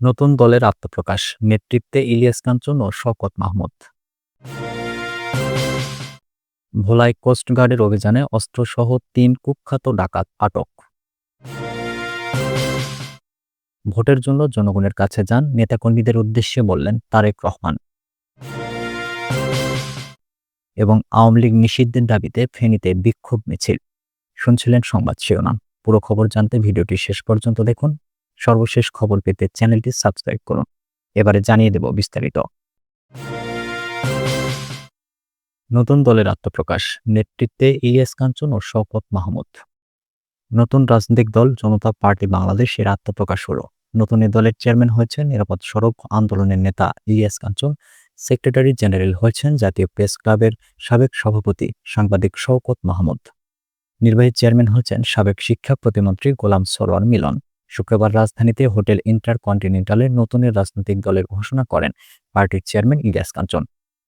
নতুন দলের আত্মপ্রকাশ, নেতৃত্বে ইলিয়াস কাঞ্চন ও শওকত মাহমুদ। ভোলায় কোস্টগার্ডের অভিযানে অস্ত্রসহ ৩ কুখ্যাত ডাকাত আটক। ভোটের জন্য জনগণের কাছে যান, নেতাকর্মীদের উদ্দেশ্যে বললেন তারেক রহমান। এবং আওয়ামী লীগ নিষিদ্ধের দাবিতে ফেনীতে বিক্ষোভ মিছিল। শুনছিলেন সংবাদ শিরোনাম। পুরো খবর জানতে ভিডিওটি শেষ পর্যন্ত দেখুন। সর্বশেষ খবর পেতে চ্যানেলটি সাবস্ক্রাইব করুন। এবারে জানিয়ে দেব বিস্তারিত। নতুন দলের আত্মপ্রকাশ, নেতৃত্বে ইলিয়াস কাঞ্চন ও শওকত মাহমুদ। নতুন রাজনৈতিক দল জনতা পার্টি বাংলাদেশ এর আত্মপ্রকাশ হলো। নতুন এই দলের চেয়ারম্যান হয়েছেন নিরাপদ সড়ক আন্দোলনের নেতা ইলিয়াস কাঞ্চন। সেক্রেটারি জেনারেল হয়েছেন জাতীয় প্রেস ক্লাবের সাবেক সভাপতি সাংবাদিক শওকত মাহমুদ। নির্বাহী চেয়ারম্যান হচ্ছেন সাবেক শিক্ষা প্রতিমন্ত্রী গোলাম সরোয়ার মিলন। শুক্রবার রাজধানীতে হোটেল ইন্টারকন্টিনেন্টালে নতুন রাজনৈতিক দলের ঘোষণা করেন পার্টির চেয়ারম্যান ইলিয়াস কাঞ্চন।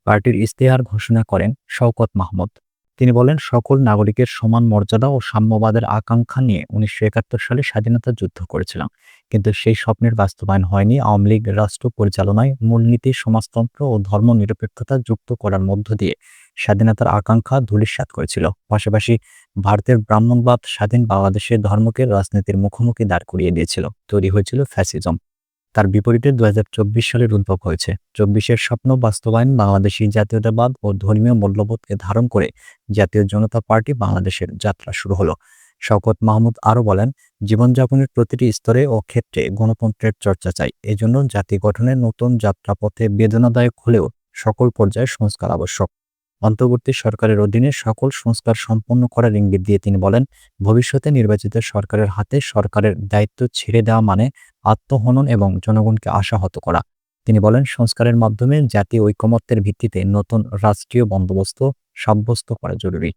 পার্টির ইশতেহার ঘোষণা করেন শওকত মাহমুদ। তিনি বলেন, সকল নাগরিকের সমান মর্যাদা ও সাম্যবাদের আকাঙ্ক্ষা নিয়ে ১৯৭১ সালে স্বাধীনতা যুদ্ধ করেছিলাম, কিন্তু সেই স্বপ্নের বাস্তবায়ন হয়নি আওয়ামী লীগ রাষ্ট্র পরিচালনায় মূলনীতি সমাজতন্ত্র ও ধর্মনিরপেক্ষতা যুক্ত করার মধ্য দিয়ে স্বাধীনতার আকাঙ্ক্ষা ধূলিসাৎ করেছিল। পাশাপাশি ভারতের ব্রাহ্মণবাদ স্বাধীন বাংলাদেশের ধর্মকে রাজনীতির মুখোমুখি দাঁড় করিয়ে দিয়েছিল। তৈরি হয়েছিল ফ্যাসিজম। তার বিপরীতে ২০২৪ সালের উদ্ভব হয়েছে ২৪-এর স্বপ্ন বাস্তবায়ন, বাংলাদেশি জাতীয়তাবাদ ও ধর্মীয় মূল্যবোধকে ধারণ করে জাতীয় জনতা পার্টি বাংলাদেশের যাত্রা শুরু হলো। শওকত মাহমুদ আরও বলেন, জীবনযাপনের প্রতিটি স্তরে ও ক্ষেত্রে গণতন্ত্রের চর্চা চাই। এজন্য জাতি গঠনের নতুন যাত্রাপথে বেদনাদায়ক হলেও সকল পর্যায়ে সংস্কার আবশ্যক। অন্তর্বর্তী সরকারের অধীনে সকল সংস্কার সম্পন্ন করার ইঙ্গিত দিয়ে তিনি বলেন, ভবিষ্যতে নির্বাচিত সরকারের হাতে সরকারের দায়িত্ব ছেড়ে দেওয়া মানে আত্মহনন এবং জনগণকে আশাহত করা। তিনি বলেন, সংস্কারের মাধ্যমে জাতীয় ঐকমত্যের ভিত্তিতে নতুন রাষ্ট্রীয় বন্দোবস্ত সাব্যস্ত করা জরুরি।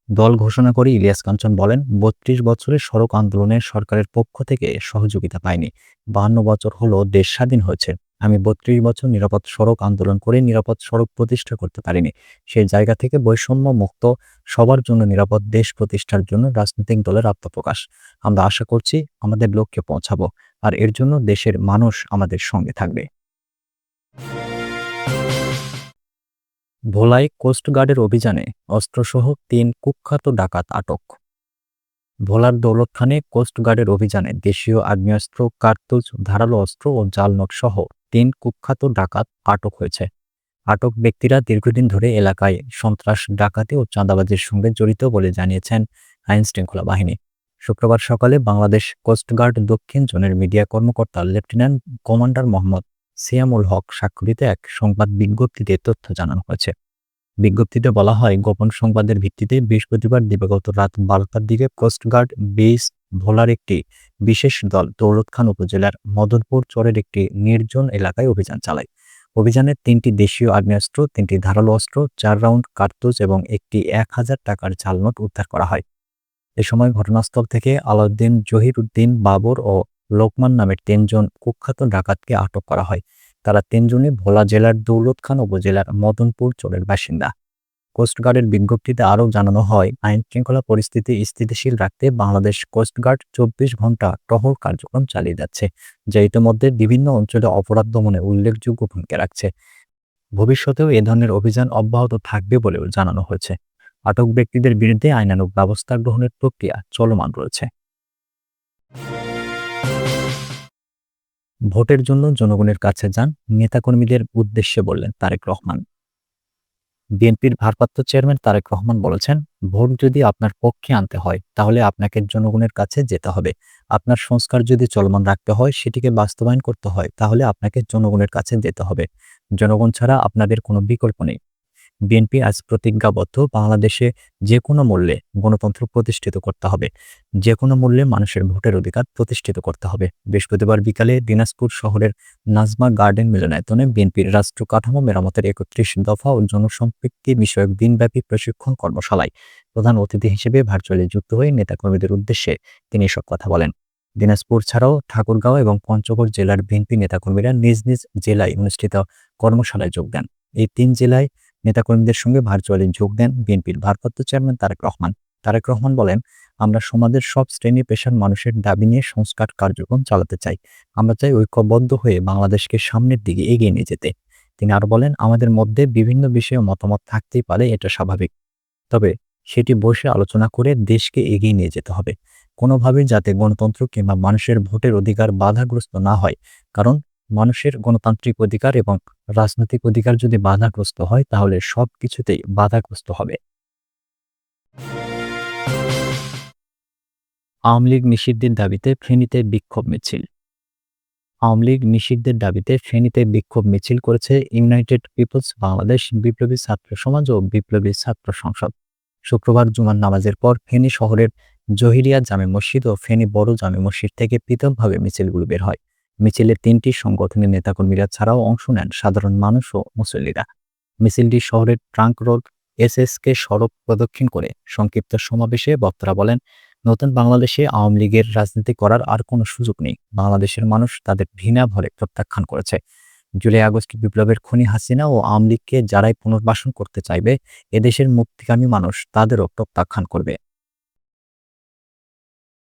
দল ঘোষণা করে ইলিয়াস কাঞ্চন বলেন, ৩২ বছরের সড়ক আন্দোলনে সরকারের পক্ষ থেকে সহযোগিতা পাইনি। ৫২ বছর হলো দেশ স্বাধীন হয়েছে। আমি ৩২ বছর নিরাপদ সড়ক আন্দোলন করে নিরাপদ সড়ক প্রতিষ্ঠা করতে পারিনি। সেই জায়গা থেকে বৈষম্য মুক্ত সবার জন্য নিরাপদ দেশ প্রতিষ্ঠার জন্য রাজনৈতিক দলের আত্মপ্রকাশ। আমরা আশা করছি আমাদের লক্ষ্যে পৌঁছাবো, আর এর জন্য দেশের মানুষ আমাদের সঙ্গে থাকবে। ভোলায় কোস্টগার্ডের অভিযানে অস্ত্রসহ ৩ কুখ্যাত ডাকাত আটক। ভোলার দৌলতখানে কোস্টগার্ডের অভিযানে দেশীয় আগ্নেয়াস্ত্র, কার্তুজ, ধারালো অস্ত্র ও জাল নোট সহ ৩ কুখ্যাত ডাকাত আটক হয়েছে। আটক ব্যক্তিরা দীর্ঘদিন ধরে এলাকায় সন্ত্রাস, ডাকাতি ও চাঁদাবাজির সঙ্গে জড়িত বলে জানিয়েছেন আইনশৃঙ্খলা বাহিনী। শুক্রবার সকালে বাংলাদেশ কোস্টগার্ড দক্ষিণ জোনের মিডিয়া কর্মকর্তা লেফটেন্যান্ট কমান্ডার মোহাম্মদ সিয়ামুল হক স্বাক্ষরিত এক সংবাদ বিজ্ঞপ্তিতে তথ্য জানানো হয়েছে। বিজ্ঞপ্তিতে বলা হয়, গোপন সংবাদের ভিত্তিতে বৃহস্পতিবার দিবাগত রাত ১২টার দিকে কোস্টগার্ড বেস ভোলার একটি বিশেষ দল দৌলতখান উপজেলার মদনপুর চরের একটি নির্জন এলাকায় অভিযান চালায়। অভিযানে ৩টি দেশীয় আগ্নেয়াস্ত্র, ৩টি ধারালো অস্ত্র, ৪ রাউন্ড কার্তুজ এবং একটি ১,০০০ টাকার জাল নোট উদ্ধার করা হয়। এ সময় ঘটনাস্থল থেকে আলাউদ্দিন, জহির উদ্দিন, বাবর ও লোকমান নামের ৩ জন কুখ্যাত ডাকাতকে আটক করা হয়। তারা ৩ জনই ভোলা জেলার দৌলতখান উপজেলার মদনপুর চরের বাসিন্দা। কোস্টগার্ডের বিজ্ঞপ্তিতে আরও জানানো হয়, আইনশৃঙ্খলা পরিস্থিতি স্থিতিশীল রাখতে বাংলাদেশ কোস্টগার্ড ২৪ ঘণ্টা টহল কার্যক্রম চালিয়ে যাচ্ছে, যা ইতিমধ্যে বিভিন্ন অঞ্চলে অপরাধ দমনে উল্লেখযোগ্য ভূমিকা রাখছে। ভবিষ্যতেও এ ধরনের অভিযান অব্যাহত থাকবে বলেও জানানো হয়েছে। আটক ব্যক্তিদের বিরুদ্ধে আইনানুগ ব্যবস্থা গ্রহণের প্রক্রিয়া চলমান রয়েছে। ভোটের জন্য জনগণের কাছে যান, নেতাকর্মীদের উদ্দেশ্যে বললেন তারেক রহমান। বিএনপির ভারপ্রাপ্ত চেয়ারম্যান তারেক রহমান বলেছেন, ভোট যদি আপনার পক্ষে আনতে হয় তাহলে আপনাকে জনগণের কাছে যেতে হবে। আপনার সংস্কার যদি চলমান রাখতে হয়, সেটিকে বাস্তবায়ন করতে হয়, তাহলে আপনাকে জনগণের কাছে যেতে হবে। জনগণ ছাড়া আপনাদের কোনো বিকল্প নেই। বিএনপি আজ প্রতিজ্ঞাবদ্ধ, বাংলাদেশে যে কোনো মূল্যে গণতন্ত্র প্রতিষ্ঠিত করতে হবে। যে কোনো মূল্যে মানুষের ভোটের অধিকার প্রতিষ্ঠিত করতে হবে। বৃহস্পতিবার বিকালে দিনাজপুর শহরের নাজমা গার্ডেন মিলনায়তনে বিএনপির রাষ্ট্র কাঠামো মেরামতের ৩১ দফা ও জনসম্পৃক্তি বিষয়ক দিনব্যাপী প্রশিক্ষণ কর্মশালায় প্রধান অতিথি হিসেবে ভার্চুয়ালি যুক্ত হয়ে নেতাকর্মীদের উদ্দেশ্যে তিনি এসব কথা বলেন। দিনাজপুর ছাড়াও ঠাকুরগাঁও এবং পঞ্চগড় জেলার বিএনপি নেতাকর্মীরা নিজ নিজ জেলায় অনুষ্ঠিত কর্মশালায় যোগ দেন। এই ৩ জেলায় নেতাকর্মীদের সঙ্গে ভার্চুয়ালি যোগ দেন বিএনপির ভারপ্রাপ্ত চেয়ারম্যান তারেক রহমান। তারেক রহমান বলেন, আমরা সমাজের সব শ্রেণী পেশার মানুষের দাবি নিয়ে সংস্কার কার্যক্রম চালাতে চাই। আমরা চাই ঐক্যবদ্ধ হয়ে বাংলাদেশকে সামনের দিকে এগিয়ে নিয়ে যেতে। তিনি আরো বলেন, আমাদের মধ্যে বিভিন্ন বিষয়ে মতামত থাকতেই পারে, এটা স্বাভাবিক। তবে সেটি বসে আলোচনা করে দেশকে এগিয়ে নিয়ে যেতে হবে। কোনোভাবেই যাতে গণতন্ত্র কিংবা মানুষের ভোটের অধিকার বাধাগ্রস্ত না হয়। কারণ মানুষের গণতান্ত্রিক অধিকার এবং রাজনৈতিক অধিকার যদি বাধাগ্রস্ত হয় তাহলে সবকিছুতেই বাধাগ্রস্ত হবে। আওয়ামী লীগ নিষিদ্ধের দাবিতে ফেনীতে বিক্ষোভ মিছিল। আওয়ামী লীগ নিষিদ্ধের দাবিতে ফেনীতে বিক্ষোভ মিছিল করেছে ইউনাইটেড পিপলস বাংলাদেশ, বিপ্লবী ছাত্র সমাজ ও বিপ্লবী ছাত্র সংসদ। শুক্রবার জুমার নামাজের পর ফেনী শহরের জহিরিয়া জামে মসজিদ ও ফেনী বড় জামে মসজিদ থেকে পৃথকভাবে মিছিলগুলো বের হয়। মিছিলে ৩টি সংগঠনের নেতাকর্মীরা ছাড়াও অংশ নেন সাধারণ মানুষ ও মুসল্লিরা। মিছিলটি শহরের ট্রাঙ্ক রোড এসএসকে সড়ক প্রদক্ষিণ করে সংক্ষিপ্ত সমাবেশে বক্তারা বলেন, নতুন বাংলাদেশে আওয়ামী লীগের রাজনীতি করার আর কোনো সুযোগ নেই। বাংলাদেশের মানুষ তাদের ঘৃণা ভরে প্রত্যাখ্যান করেছে। জুলাই আগস্ট বিপ্লবের খুনি হাসিনা ও আওয়ামী লীগকে যারাই পুনর্বাসন করতে চাইবে, এদেশের মুক্তিকামী মানুষ তাদেরও প্রত্যাখ্যান করবে।